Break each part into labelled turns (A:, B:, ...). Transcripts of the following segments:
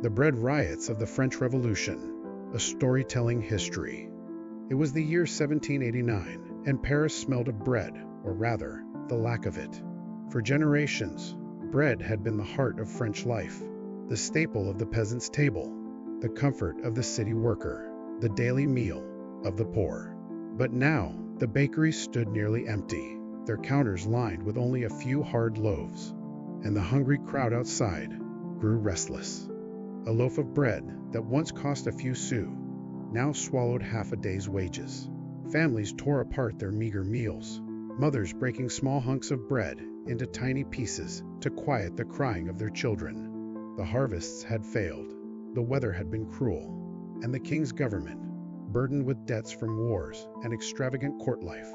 A: The Bread Riots of the French Revolution, a storytelling history. It was the year 1789, and Paris smelled of bread, or rather, the lack of it. For generations, bread had been the heart of French life, the staple of the peasant's table, the comfort of the city worker, the daily meal of the poor. But now, the bakeries stood nearly empty, their counters lined with only a few hard loaves, and the hungry crowd outside grew restless. A loaf of bread that once cost a few sous now swallowed half a day's wages. Families tore apart their meager meals, mothers breaking small hunks of bread into tiny pieces to quiet the crying of their children. The harvests had failed, the weather had been cruel, and the king's government, burdened with debts from wars and extravagant court life,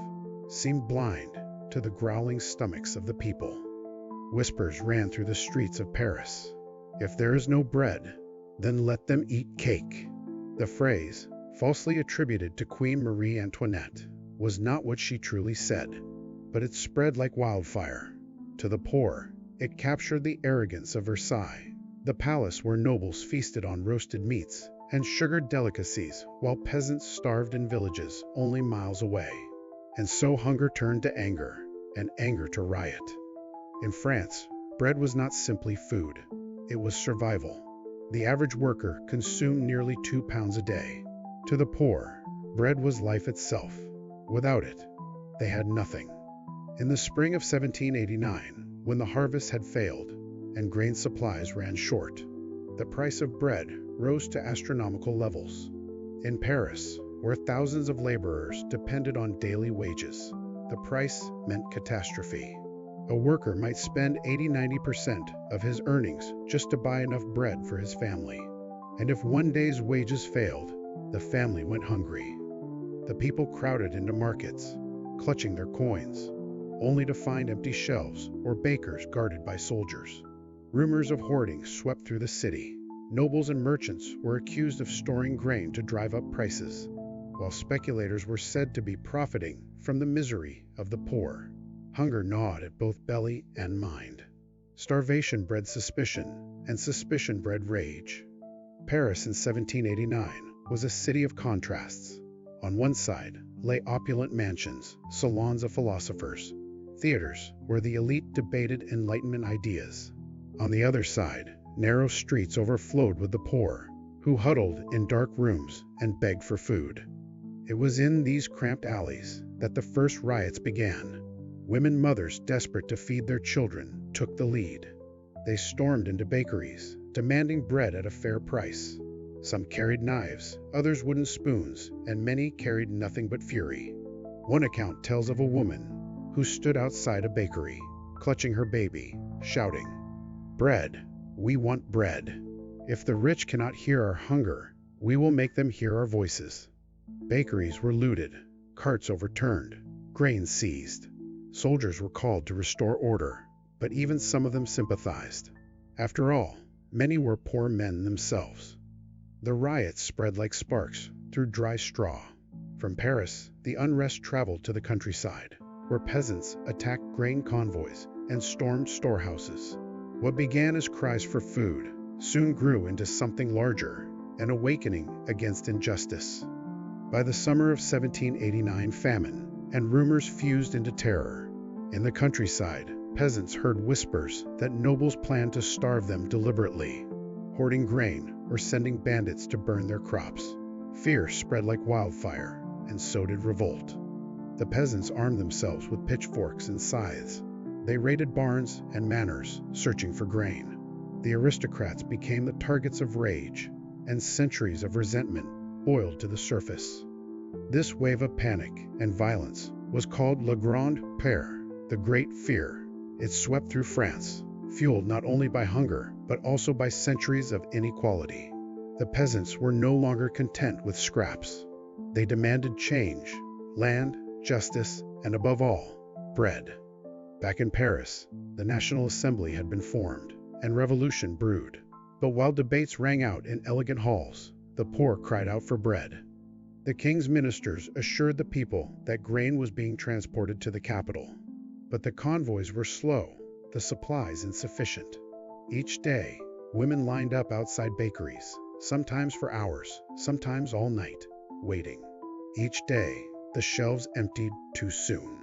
A: seemed blind to the growling stomachs of the people. Whispers ran through the streets of Paris. If there is no bread, then let them eat cake. The phrase, falsely attributed to Queen Marie Antoinette, was not what she truly said, but it spread like wildfire. To the poor, it captured the arrogance of Versailles, the palace where nobles feasted on roasted meats and sugared delicacies while peasants starved in villages only miles away. And so hunger turned to anger, and anger to riot. In France, bread was not simply food, it was survival. The average worker consumed nearly 2 pounds a day. To the poor, bread was life itself. Without it, they had nothing. In the spring of 1789, when the harvest had failed and grain supplies ran short, the price of bread rose to astronomical levels. In Paris, where thousands of laborers depended on daily wages, the price meant catastrophe. A worker might spend 80–90% of his earnings just to buy enough bread for his family. And if one day's wages failed, the family went hungry. The people crowded into markets, clutching their coins, only to find empty shelves or bakers guarded by soldiers. Rumors of hoarding swept through the city. Nobles and merchants were accused of storing grain to drive up prices, while speculators were said to be profiting from the misery of the poor. Hunger gnawed at both belly and mind. Starvation bred suspicion, and suspicion bred rage. Paris in 1789 was a city of contrasts. On one side lay opulent mansions, salons of philosophers, theaters where the elite debated Enlightenment ideas. On the other side, narrow streets overflowed with the poor, who huddled in dark rooms and begged for food. It was in these cramped alleys that the first riots began. Women mothers desperate to feed their children took the lead. They stormed into bakeries, demanding bread at a fair price. Some carried knives, others wooden spoons, and many carried nothing but fury. One account tells of a woman who stood outside a bakery, clutching her baby, shouting, "Bread! We want bread! If the rich cannot hear our hunger, we will make them hear our voices." Bakeries were looted, carts overturned, grain seized. Soldiers were called to restore order, but even some of them sympathized. After all, many were poor men themselves. The riots spread like sparks through dry straw. From Paris, the unrest traveled to the countryside, where peasants attacked grain convoys and stormed storehouses. What began as cries for food soon grew into something larger, an awakening against injustice. By the summer of 1789, famine and rumors fused into terror. In the countryside, peasants heard whispers that nobles planned to starve them deliberately, hoarding grain or sending bandits to burn their crops. Fear spread like wildfire, and so did revolt. The peasants armed themselves with pitchforks and scythes. They raided barns and manors, searching for grain. The aristocrats became the targets of rage, and centuries of resentment boiled to the surface. This wave of panic and violence was called La Grande Peur, the Great Fear. It swept through France, fueled not only by hunger, but also by centuries of inequality. The peasants were no longer content with scraps. They demanded change, land, justice, and above all, bread. Back in Paris, the National Assembly had been formed, and revolution brewed. But while debates rang out in elegant halls, the poor cried out for bread. The king's ministers assured the people that grain was being transported to the capital. But the convoys were slow, the supplies insufficient. Each day, Women lined up outside bakeries, sometimes for hours, sometimes all night, waiting. Each day, the shelves emptied too soon.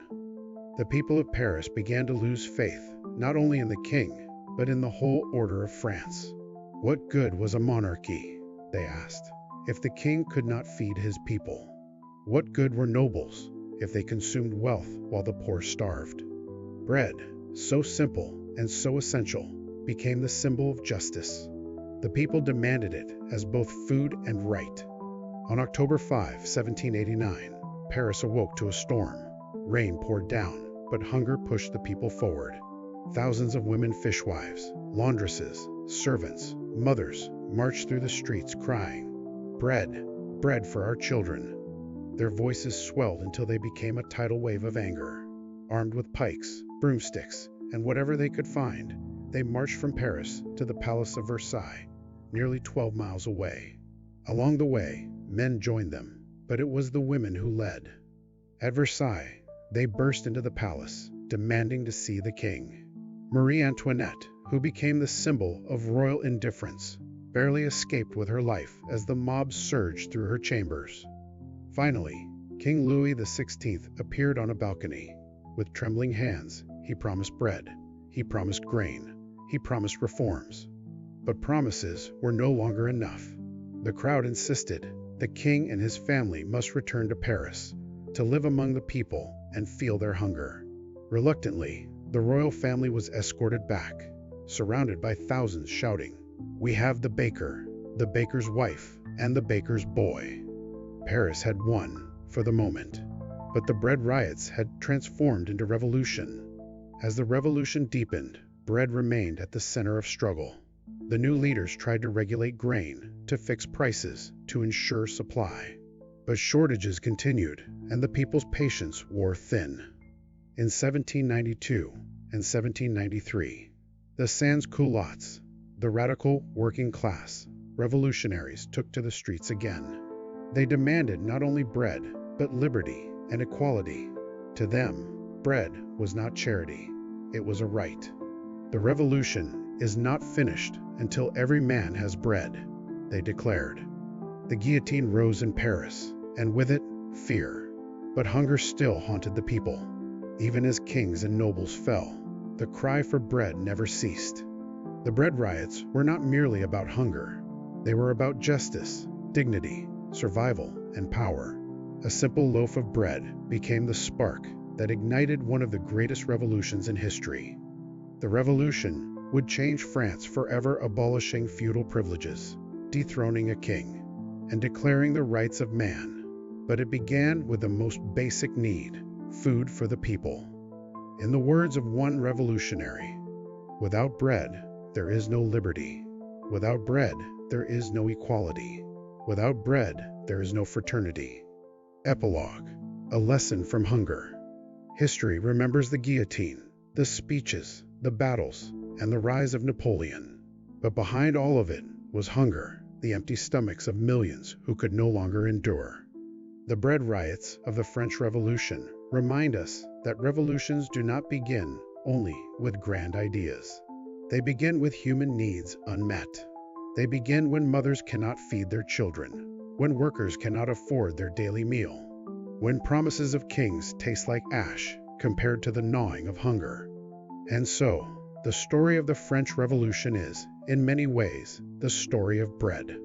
A: The people of Paris began to lose faith, not only in the king, but in the whole order of France. What good was a monarchy, they asked, if the king could not feed his people? What good were nobles if they consumed wealth while the poor starved? Bread, so simple and so essential, became the symbol of justice. The people demanded it as both food and right. On October 5, 1789, Paris awoke to a storm. Rain poured down, but hunger pushed the people forward. Thousands of women fishwives, laundresses, servants, mothers marched through the streets crying, "Bread, bread for our children." Their voices swelled until they became a tidal wave of anger. Armed with pikes, broomsticks, and whatever they could find, they marched from Paris to the Palace of Versailles, nearly 12 miles away. Along the way, men joined them, but it was the women who led. At Versailles, they burst into the palace, demanding to see the king. Marie Antoinette, who became the symbol of royal indifference, barely escaped with her life as the mob surged through her chambers. Finally, King Louis XVI appeared on a balcony. With trembling hands, he promised bread, he promised grain, he promised reforms. But promises were no longer enough. The crowd insisted the king and his family must return to Paris, to live among the people and feel their hunger. Reluctantly, the royal family was escorted back, surrounded by thousands shouting, "We have the baker's wife, and the baker's boy." Paris had won for the moment, but the bread riots had transformed into revolution. As the revolution deepened, bread remained at the center of struggle. The new leaders tried to regulate grain, to fix prices, to ensure supply. But shortages continued, and the people's patience wore thin. In 1792 and 1793, the sans-culottes, the radical working class revolutionaries, took to the streets again. They demanded not only bread, but liberty and equality. To them, bread was not charity, it was a right. The revolution is not finished until every man has bread, they declared. The guillotine rose in Paris, and with it, fear. But hunger still haunted the people. Even as kings and nobles fell, the cry for bread never ceased. The bread riots were not merely about hunger. They were about justice, dignity, survival, and power. A simple loaf of bread became the spark that ignited one of the greatest revolutions in history. The revolution would change France forever, abolishing feudal privileges, dethroning a king, and declaring the rights of man. But it began with the most basic need, food for the people. In the words of one revolutionary, "Without bread, there is no liberty. Without bread, there is no equality. Without bread, there is no fraternity." Epilogue: a lesson from hunger. History remembers the guillotine, the speeches, the battles, and the rise of Napoleon. But behind all of it was hunger, the empty stomachs of millions who could no longer endure. The bread riots of the French Revolution remind us that revolutions do not begin only with grand ideas. They begin with human needs unmet. They begin when mothers cannot feed their children, when workers cannot afford their daily meal, when promises of kings taste like ash compared to the gnawing of hunger. And so, the story of the French Revolution is, in many ways, the story of bread.